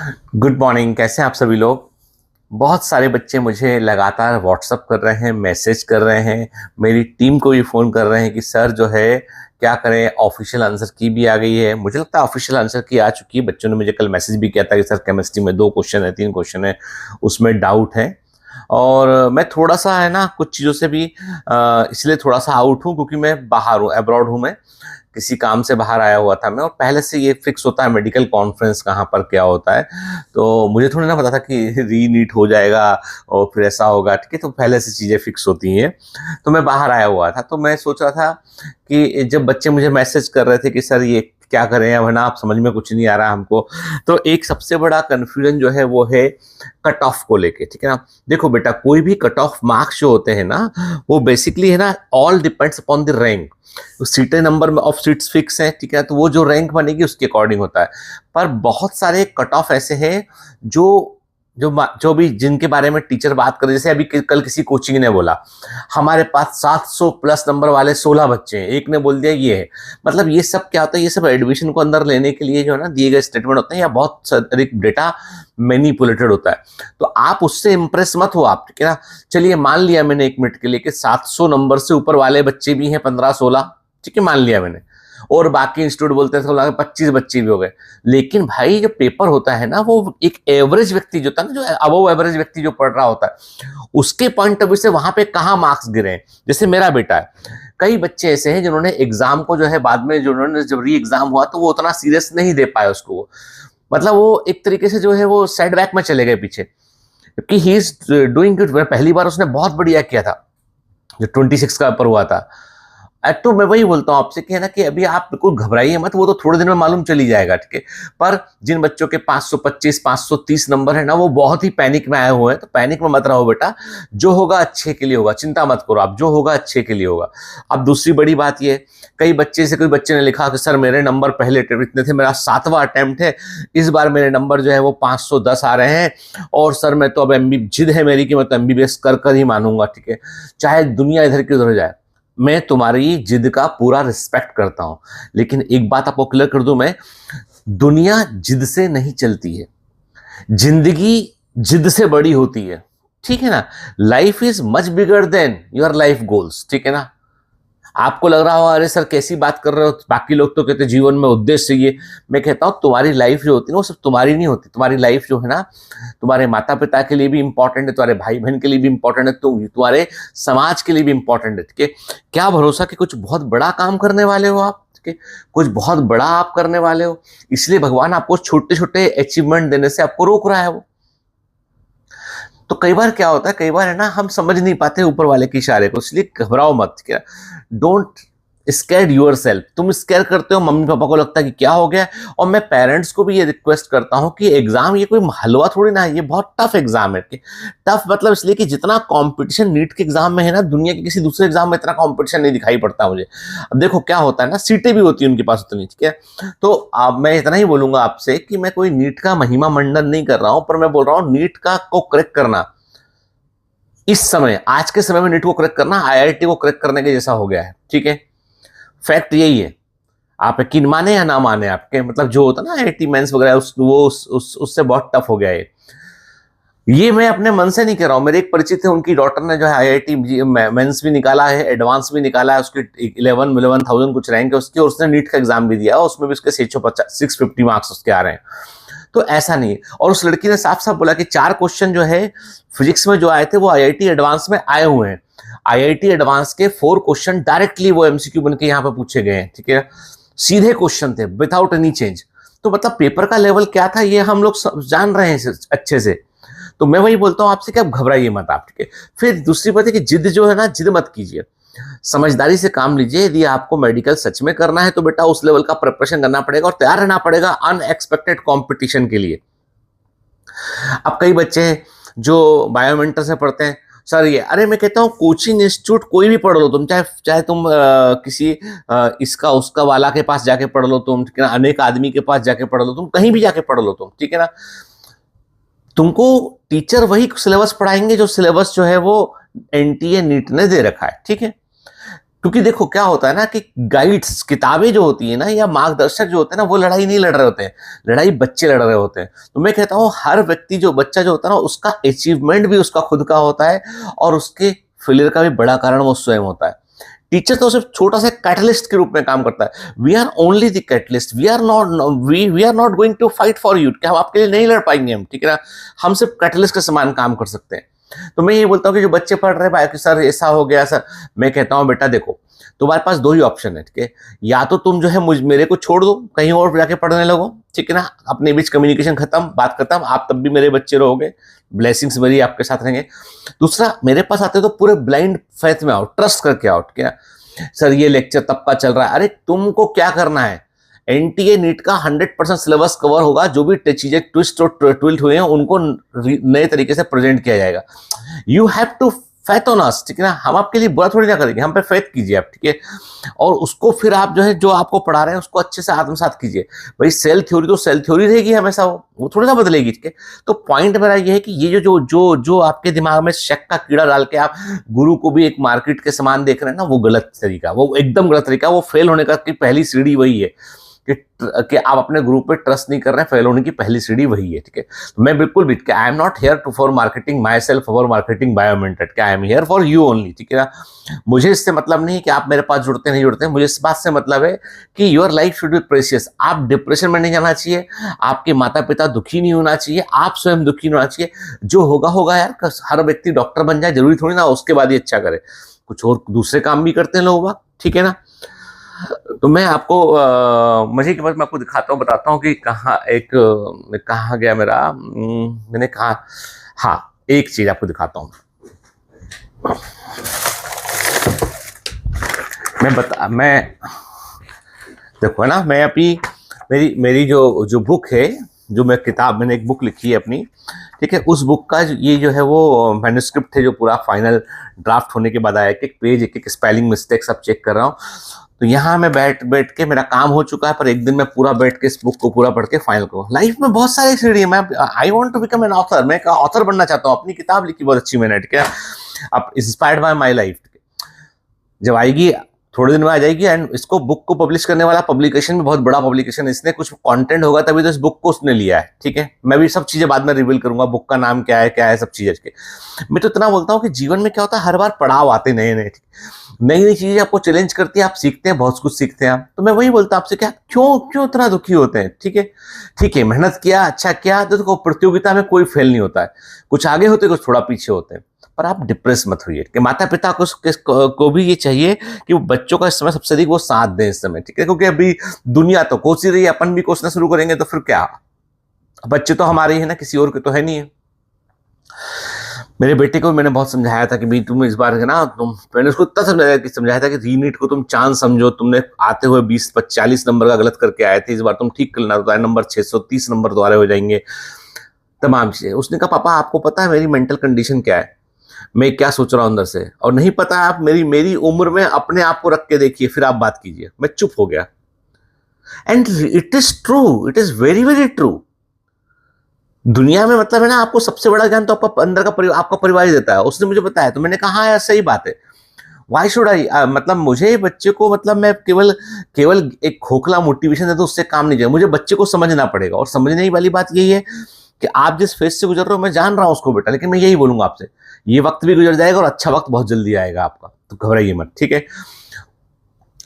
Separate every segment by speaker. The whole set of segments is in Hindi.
Speaker 1: Good morning. कैसे हैं आप सभी लोग? बहुत सारे बच्चे मुझे लगातार व्हाट्सअप कर रहे हैं, मैसेज कर रहे हैं, मेरी टीम को भी फ़ोन कर रहे हैं कि सर जो है क्या करें, ऑफिशियल आंसर की भी आ गई है। मुझे लगता है ऑफिशियल आंसर की आ चुकी है। बच्चों ने मुझे कल मैसेज भी किया था कि सर केमिस्ट्री में 2 क्वेश्चन है, 3 क्वेश्चन है, उसमें डाउट है। और मैं थोड़ा-सा है ना कुछ चीज़ों से भी इसलिए थोड़ा-सा आउट हूँ क्योंकि मैं बाहर हूँ, अब्रॉड हूँ मैं। किसी काम से बाहर आया हुआ था मैं और पहले से ये फिक्स होता है मेडिकल कॉन्फ्रेंस कहाँ पर क्या होता है। तो मुझे थोड़ी ना पता था कि रीनीट हो जाएगा और फिर ऐसा होगा, ठीक है? तो पहले से चीज़ें फिक्स होती हैं। तो मैं बाहर आया हुआ था, तो मैं सोच रहा था कि जब बच्चे मुझे मैसेज कर रहे थे कि सर ये क्या करें, अब है ना आप समझ में कुछ नहीं आ रहा हमको। तो एक सबसे बड़ा कन्फ्यूजन जो है वो है कट ऑफ को लेके, ठीक है ना? देखो बेटा, कोई भी कट ऑफ मार्क्स जो होते हैं ना, वो बेसिकली है ना all depends upon the rank. सीटें नंबर में ऑफ सीट्स फिक्स हैं, ठीक है? तो वो जो रैंक बनेगी उसके अकॉर्डिंग होता है। पर बहुत सारे कट ऑफ ऐसे हैं जो जो भी जिनके बारे में टीचर बात कर रहे, जैसे अभी कल किसी कोचिंग ने बोला हमारे पास 700 प्लस नंबर वाले 16 बच्चे हैं, एक ने बोल दिया ये है। मतलब ये सब क्या होता है, ये सब एडमिशन को अंदर लेने के लिए जो है ना दिए गए स्टेटमेंट होते हैं या बहुत अधिक डेटा मैनिपुलेटेड होता है। तो आप उससे इंप्रेस मत हो आप, ठीक है ना? चलिए मान लिया मैंने 1 मिनट के लिए कि 700 नंबर से ऊपर वाले बच्चे भी हैं 15-16, ठीक है, मान लिया मैंने। और बाकी इंस्टीट्यूट बोलते हैं 25 बच्चे भी हो गए। लेकिन भाई जो पेपर होता है ना, वो एक एवरेज व्यक्ति जो होता है ना, जो अबव एवरेज व्यक्ति जो पढ़ रहा होता है, उसके पॉइंट ऑफ व्यू से वहां पे कहाँ मार्क्स गिरे हैं। जैसे मेरा बेटा है, कई बच्चे ऐसे हैं जिन्होंने एग्जाम को जो है बाद में जो उन्होंने जब री एग्जाम हुआ तो वो उतना सीरियस नहीं दे पाए उसको। वो मतलब वो एक तरीके से जो है वो सेटबैक में चले गए पीछे, क्योंकि ही इज डूइंग गुड। पहली बार उसने बहुत बढ़िया किया था जो 26 का पेपर हुआ था। तो मैं वही बोलता हूँ आपसे कि है ना कि अभी आप बिल्कुल घबराइए मत, वो तो थोड़े दिन में मालूम चली जाएगा, ठीक है? पर जिन बच्चों के 525 530 नंबर है ना, वो बहुत ही पैनिक में आए हुए हैं। तो पैनिक में मत रहो बेटा, जो होगा अच्छे के लिए होगा, चिंता मत करो आप, जो होगा अच्छे के लिए होगा। अब दूसरी बड़ी बात ये, कई बच्चे से कोई बच्चे ने लिखा कि सर मेरे नंबर पहले अटेम्प्ट इतने थे, मेरा 7वां अटेम्प्ट है, इस बार मेरे नंबर जो है वो 510 आ रहे हैं और सर मैं तो अब जिद है मेरी कि मैं तो एमबीबीएस कर कर ही मानूंगा, ठीक है? चाहे दुनिया इधर की उधर हो जाए, मैं तुम्हारी जिद का पूरा रिस्पेक्ट करता हूं। लेकिन एक बात आपको क्लियर कर दूं मैं, दुनिया जिद से नहीं चलती है, जिंदगी जिद से बड़ी होती है, ठीक है ना? Life is much bigger than your life goals, ठीक है ना? आपको लग रहा हो अरे सर कैसी बात कर रहे हो, बाकी लोग तो कहते जीवन में उद्देश्य ये। मैं कहता हूं तुम्हारी लाइफ जो होती है ना वो सिर्फ तुम्हारी नहीं होती। तुम्हारी लाइफ जो है ना, तुम्हारे माता पिता के लिए भी इंपॉर्टेंट है, तुम्हारे भाई बहन के लिए भी इंपॉर्टेंट है, तुम्हारे समाज के लिए भी इंपॉर्टेंट है, ठीक है? क्या भरोसा कि कुछ बहुत बड़ा काम करने वाले हो आप, ठीक है? कुछ बहुत बड़ा आप करने वाले हो, इसलिए भगवान आपको छोटे छोटे अचीवमेंट देने से आपको रोक रहा है वो। तो कई बार क्या होता है, कई बार है ना हम समझ नहीं पाते ऊपर वाले के इशारे को, इसलिए घबराओ मत। क्या, डोंट स्कैर योर सेल्फ। तुम स्कैर करते हो, मम्मी पापा को लगता है कि क्या हो गया। और मैं पेरेंट्स को भी ये रिक्वेस्ट करता हूँ कि एग्जाम ये कोई हलवा थोड़ी ना है, ये बहुत टफ एग्जाम है। टफ मतलब इसलिए कि जितना कंपटीशन नीट के एग्जाम में है ना, दुनिया के किसी दूसरे एग्जाम में इतना कंपटीशन नहीं दिखाई पड़ता मुझे। अब देखो क्या होता है ना, सीटें भी होती है उनके पास उतनी, ठीक है? तो अब मैं इतना ही बोलूंगा आपसे कि मैं कोई नीट का महिमा मंडन नहीं कर रहा हूं, पर मैं बोल रहा हूं नीट का को क्रैक करना इस समय, आज के समय में नीट को क्रैक करना आईआईटी को क्रैक करने के जैसा हो गया है, ठीक है? फैक्ट यही है। आप यकीन माने या ना माने, आपके मतलब जो होता है ना आईआईटी मेंस वगैरह, उससे बहुत टफ हो गया है। ये मैं अपने मन से नहीं कह रहा हूं। मेरे एक परिचित है, उनकी डॉटर ने जो है आईआईटी मेंस भी निकाला है, एडवांस भी निकाला है, उसकी 11,000 कुछ रैंक है उसकी, और उसने नीट का एग्जाम भी दिया और उसमें भी उसके 650 मार्क्स उसके आ रहे हैं। तो ऐसा नहीं है। और उस लड़की ने साफ साफ बोला कि 4 क्वेश्चन जो है फिजिक्स में जो आए थे वो आईआईटी एडवांस में आए हुए हैं। आईआईटी एडवांस के 4 क्वेश्चन डायरेक्टली वो एमसीक्यू बन के यहाँ पे पूछे गए हैं, ठीक है? सीधे क्वेश्चन थे विदाउट एनी चेंज। तो मतलब पेपर का लेवल क्या था ये हम लोग जान रहे हैं अच्छे से। तो मैं वही बोलता हूँ आपसे कि आप घबराइए मत आप, ठीक है? फिर दूसरी बात है कि जिद जो है ना, जिद मत कीजिए, समझदारी से काम लीजिए। यदि आपको मेडिकल सच में करना है तो बेटा उस लेवल का प्रिपरेशन करना पड़ेगा और तैयार रहना पड़ेगा अनएक्सपेक्टेड कंपटीशन के लिए। अब कई बच्चे हैं जो बायोमेंटर से पढ़ते हैं, सर ये, अरे मैं कहता हूँ कोचिंग इंस्टीट्यूट कोई भी पढ़ लो तुम, चाहे चाहे तुम किसी इसका उसका वाला के पास जाके पढ़ लो तुम, ठीक है ना? अनेक आदमी के पास जाके पढ़ लो तुम, कहीं भी जाके पढ़ लो तुम, ठीक है ना? तुमको टीचर वही सिलेबस पढ़ाएंगे जो सिलेबस जो है वो एनटीए नीट ने दे रखा है, ठीक है? क्योंकि देखो क्या होता है ना कि गाइड्स, किताबें जो होती है ना या मार्गदर्शक जो होते हैं ना, वो लड़ाई नहीं लड़ रहे होते हैं, लड़ाई बच्चे लड़ रहे होते हैं। तो मैं कहता हूँ हर व्यक्ति, जो बच्चा जो होता है ना, उसका अचीवमेंट भी उसका खुद का होता है और उसके फेलियर का भी बड़ा कारण वो स्वयं होता है। टीचर तो सिर्फ छोटा सा कैटलिस्ट के रूप में काम करता है। We are only the catalyst, we are not going to fight for you, क्या हम आपके लिए नहीं लड़ पाएंगे हम, ठीक है ना। हम सिर्फ कैटलिस्ट के समान काम कर सकते हैं। तो मैं ये बोलता हूँ कि जो बच्चे पढ़ रहे हैं भाई कि सर ऐसा हो गया सर, मैं कहता हूँ बेटा देखो, तुम्हारे पास दो ही ऑप्शन है, ठीक है। या तो तुम जो है मेरे को छोड़ दो, कहीं और जाके पढ़ने लगो, ठीक है ना, अपने बीच कम्युनिकेशन खत्म, बात खत्म, आप तब भी मेरे बच्चे रहोगे, ब्लेसिंग्स मेरी आपके साथ रहेंगे। दूसरा, मेरे पास आते तो पूरे ब्लाइंड फेथ में आओ, ट्रस्ट करके आओ, ठीक है। सर ये लेक्चर तब का चल रहा है, अरे तुमको क्या करना है, एनटीए नीट का 100% सिलेबस कवर होगा, जो भी चीजें ट्विस्ट और ट्विल्ट हुए हैं उनको नए तरीके से प्रेजेंट किया जाएगा। You have to faith on us, ठीक है ना, हम आपके लिए बुरा थोड़ी ना करेंगे, हम पे फेथ कीजिए आप, ठीक है। और उसको फिर आप जो है, जो आपको पढ़ा रहे हैं उसको अच्छे से आत्मसात कीजिए। भाई सेल थ्योरी तो सेल थ्योरी रहेगी हमेशा, वो थोड़ी ना बदलेगी, ठीक है। तो पॉइंट मेरा ये है कि ये जो जो जो आपके दिमाग में शक का कीड़ा डाल के आप गुरु को भी एक मार्केट के समान देख रहे हैं ना, वो गलत तरीका, वो एकदम गलत तरीका। वो फेल होने का की पहली सीढ़ी वही है कि आप अपने ग्रुप पे ट्रस्ट नहीं कर रहे हैं, फेल होने की पहली सीढ़ी वही है, ठीक है। तो मैं बिल्कुल भी, I am not here to for marketing myself, for marketing बायोमेंटेड, I am here for you only, ठीक है ना। मुझे इससे मतलब नहीं कि आप मेरे पास जुड़ते नहीं जुड़ते, मुझे इस बात से मतलब है कि your life should be precious. आप डिप्रेशन में नहीं जाना चाहिए, आपके माता पिता दुखी नहीं होना चाहिए, आप स्वयं दुखी नहीं होना चाहिए। जो होगा होगा यार, हर व्यक्ति डॉक्टर बन जाए जरूरी थोड़ी ना उसके बाद ही अच्छा करे, कुछ और दूसरे काम भी करते हैं लोग, ठीक है ना। तो मैं आपको मजे के बाद मैं आपको दिखाता हूँ, बताता हूँ कि कहाँ गया मेरा, मैंने कहा, हाँ एक चीज आपको दिखाता हूँ। मैं देखो है ना, मैं अभी मेरी जो बुक है, जो मैंने एक बुक लिखी है अपनी, ठीक है। उस बुक का ये जो है वो मैन्युस्क्रिप्ट है, जो पूरा फाइनल ड्राफ्ट होने के बाद आया, एक पेज, एक स्पेलिंग मिस्टेक सब चेक कर रहा हूँ। तो यहाँ मैं बैठ के मेरा काम हो चुका है, पर एक दिन मैं पूरा बैठ के इस बुक को पूरा पढ़ के फाइनल करूँ। लाइफ में बहुत सारी सीढ़ी है, मैं I want to become an author, मैं ऑथर बनना चाहता हूँ। अपनी किताब लिखी बहुत अच्छी मैंने, ठीक है, अब इंस्पायर्ड बाय माई लाइफ, जब आएगी थोड़े दिन में आ जाएगी। एंड इसको बुक को पब्लिश करने वाला पब्लिकेशन भी बहुत बड़ा पब्लिकेशन है, इसने कुछ कंटेंट होगा तभी तो इस बुक को उसने लिया है, ठीक है। मैं भी सब चीजें बाद में रिवील करूंगा, बुक का नाम क्या है सब चीजें के। मैं तो इतना बोलता हूँ कि जीवन में क्या होता है, हर बार पड़ाव आते नए नई चीजें आपको चैलेंज करती है, आप सीखते हैं, बहुत कुछ सीखते हैं आप। तो मैं वही बोलता हूँ आपसे, क्या क्यों इतना दुखी होते हैं, ठीक है, मेहनत किया, अच्छा किया, तो देखो प्रतियोगिता में कोई फेल नहीं होता है, कुछ आगे होते कुछ थोड़ा पीछे होते हैं, पर आप डिप्रेस मत होइए। कि माता पिता को भी ये चाहिए कि वो बच्चों का इस समय सबसे अधिक वो साथ दें इस समय, ठीक है, क्योंकि अभी दुनिया तो कोस ही रही है, अपन भी कोसना शुरू करेंगे तो फिर क्या, बच्चे तो हमारे ही है ना, किसी और के तो है नहीं है। मेरे बेटे को मैंने बहुत समझाया था कि भाई तुम इस बार है ना, मैंने उसको इतना समझाया था कि रीनीट को तुम चांस समझो, तुमने आते हुए 20-40 नंबर का गलत करके आए थे, इस बार तुम ठीक करना, तो नंबर 630 नंबर दोबारा हो जाएंगे, तमाम चीजें। उसने कहा पापा आपको पता है मेरी मेंटल कंडीशन क्या है, मैं क्या सोच रहा हूं अंदर से, और नहीं पता आप मेरी उम्र में अपने आप को रख के देखिए, फिर आप बात कीजिए। मैं चुप हो गया। And it is true, it is very very true. दुनिया में मतलब है ना, आपको सबसे बड़ा ज्ञान तो आपका अंदर का आपका परिवार ही देता है। उसने मुझे बताया, तो मैंने कहा यार सही बात है, वाई शुड आई, मतलब मुझे बच्चे को, मतलब मैं केवल एक खोखला मोटिवेशन दे दूं उससे काम नहीं जाए, मुझे बच्चे को समझना पड़ेगा। और समझने वाली बात यही है कि आप जिस फेज से गुजर रहे हो मैं जान रहा हूं उसको बेटा, लेकिन मैं यही बोलूंगा आपसे, ये वक्त भी गुजर जाएगा और अच्छा वक्त बहुत जल्दी आएगा आपका, तो घबराइए मत, ठीक है।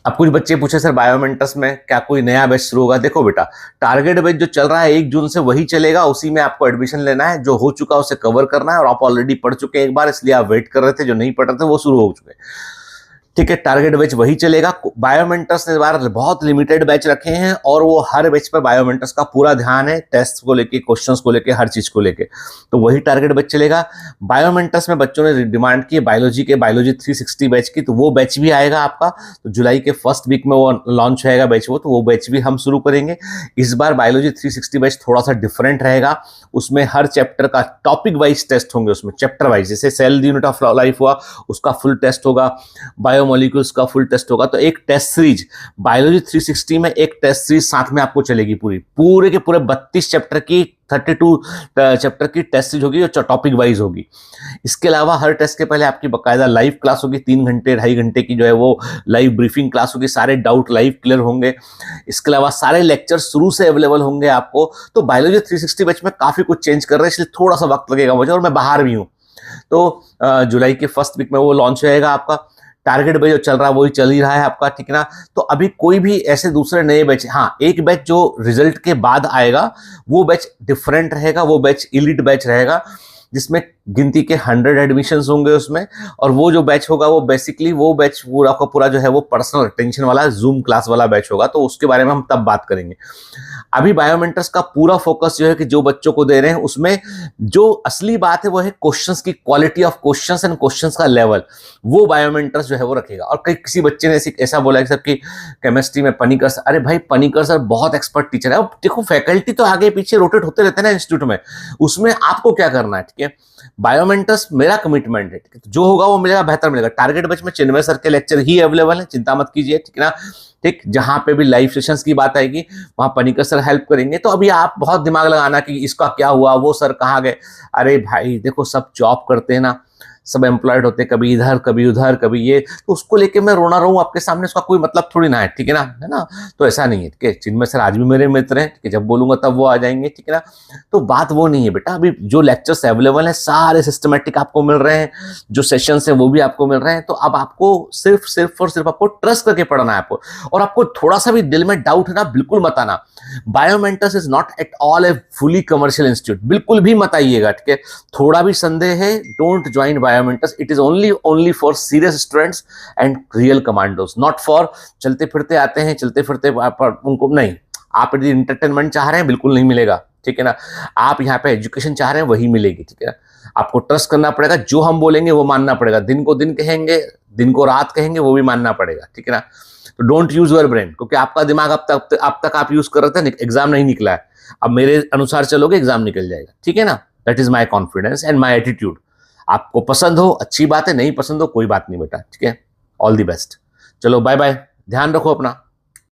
Speaker 1: अब कुछ बच्चे पूछे सर बायोमेंटस में क्या कोई नया बैच शुरू होगा? देखो बेटा, टारगेट बैच जो चल रहा है 1 जून से वही चलेगा, उसी में आपको एडमिशन लेना है, जो हो चुका उसे कवर करना है, और आप ऑलरेडी पढ़ चुके हैं एक बार, इसलिए आप वेट कर रहे थे, जो नहीं पढ़ रहे थे वो शुरू हो चुके हैं, ठीक है। टारगेट बैच वही चलेगा। बायोमेंटर्स ने इस बार बहुत लिमिटेड बैच रखे हैं, और वो हर बैच पर बायोमेंटर्स का पूरा ध्यान है, टेस्ट को लेके, क्वेश्चंस को लेके, हर चीज को लेके, तो वही टारगेट बैच चलेगा। बायोमेंटर्स में बच्चों ने डिमांड की है बायोलॉजी 360 बैच की, तो वो बैच भी आएगा आपका, तो जुलाई के फर्स्ट वीक में वो लॉन्च होगा बैच, तो वो बैच भी हम शुरू करेंगे। इस बार बायोलॉजी 360 बैच थोड़ा सा डिफरेंट रहेगा, उसमें हर चैप्टर का टॉपिक वाइज टेस्ट होंगे, उसमें चैप्टर वाइज, जैसे सेल यूनिट ऑफ लाइफ हुआ उसका फुल टेस्ट होगा, बायोमोलिक्यूल्स का फुल टेस्ट होगा। तो एक टेस्ट सीरीज बायोलॉजी 360 में एक टेस्ट सीरीज साथ में आपको चलेगी, पूरे के पूरे 32 चैप्टर की 32 चैप्टर की टेस्ट सीरीज होगी जो टॉपिक वाइज होगी। इसके अलावा हर टेस्ट के पहले आपकी बाकायदा लाइव क्लास होगी, 3 घंटे 2.5 घंटे की जो है वो लाइव ब्रीफिंग क्लास होगी, सारे डाउट लाइव क्लियर होंगे। इसके अलावा सारे लेक्चर शुरू से अवेलेबल होंगे आपको। तो बायोलॉजी 360 बैच में काफी कुछ चेंज कर रहे हैं, इसलिए थोड़ा सा वक्त लगेगा मुझे, और मैं बाहर भी हूँ। तो जुलाई के फर्स्ट वीक में वो लॉन्च होएगा आपका। टारगेट बैच जो चल रहा है वही चल ही रहा है आपका, ठीक है ना। तो अभी कोई भी ऐसे दूसरे नए बैच, हाँ एक बैच जो रिजल्ट के बाद आएगा वो बैच डिफरेंट रहेगा, वो बैच एलीट बैच रहेगा जिसमें गिनती के 100 एडमिशंस होंगे उसमें। और वो जो बैच होगा वो बेसिकली वो बैच पूरा का पूरा जो है वो पर्सनल अटेंशन वाला जूम क्लास वाला बैच होगा। तो उसके बारे में हम तब बात करेंगे। अभी बायोमेंटर्स का पूरा फोकस जो है कि जो बच्चों को दे रहे हैं उसमें जो असली बात है वो है क्वेश्चंस की quality of questions and questions का लेवल, वो बायोमेंटर्स जो है वो रखेगा। और कई किसी बच्चे ने ऐसा बोला सर कि केमिस्ट्री में पनीकर सर, अरे भाई पनीकर सर बहुत एक्सपर्ट टीचर है। अब देखो फैकल्टी तो आगे पीछे रोटेट होते रहते हैं ना इंस्टीट्यूट में, उसमें आपको क्या करना है, ठीक है। बायोमेंटर्स मेरा कमिटमेंट है, जो होगा वो मिलेगा, बेहतर मिलेगा। टारगेट बैच में चिन्मय सर के लेक्चर ही अवेलेबल है, चिंता मत कीजिए, ठीक है ना। ठीक, जहां पे भी लाइव सेशंस की बात आएगी वहां पनीकर सर हेल्प करेंगे। तो अभी आप बहुत दिमाग लगाना कि इसका क्या हुआ, वो सर कहाँ गए। अरे भाई देखो सब जॉब करते हैं ना, सब एम्प्लॉयड होते हैं, कभी इधर कभी उधर कभी ये, तो उसको लेके मैं रोना रहूं आपके सामने, उसका कोई मतलब थोड़ी ना है, ठीक है ना। तो ऐसा नहीं है, ठीक है। चिन्मय सर आज भी मेरे मित्र हैं, ठीक है, जब बोलूंगा तब वो आ जाएंगे, ठीक है ना। तो बात वो नहीं है बेटा, अभी जो लेक्चर्स अवेलेबल हैं सारे सिस्टमेटिक आपको मिल रहे हैं, जो सेशंस हैं वो भी आपको मिल रहे हैं। तो अब आपको सिर्फ और सिर्फ आपको ट्रस्ट करके पढ़ना है आपको। और आपको थोड़ा सा भी दिल में डाउट है ना, बिल्कुल मत आना। Biomentors is not at all A fully commercial institute, बिल्कुल भी मत आइएगा, ठीक है। थोड़ा भी संदेह है, don't join Biomentors. It is only for serious students and real commandos, not for चलते फिरते आते हैं, चलते फिरते उनको नहीं। आप यदि इंटरटेनमेंट चाह रहे हैं बिल्कुल नहीं मिलेगा, ठीक है ना। आप यहाँ पे एजुकेशन चाह रहे हैं वही मिलेगी, ठीक है ना। आपको ट्रस्ट करना पड़ेगा, जो हम बोलेंगे वो मानना पड़ेगा, दिन को दिन कहेंगे, दिन को रात कहेंगे, वो भी मानना पड़ेगा, ठीक है ना। तो डोंट यूज योर ब्रेन, क्योंकि आपका दिमाग अब तक आप यूज कर रहे थे, एग्जाम नहीं निकला है, अब मेरे अनुसार चलोगे एग्जाम निकल जाएगा, ठीक है ना। That is my confidence and my attitude. आपको पसंद हो अच्छी बात है, नहीं पसंद हो कोई बात नहीं बेटा, ठीक है। ऑल दी बेस्ट, चलो बाय बाय, ध्यान रखो अपना।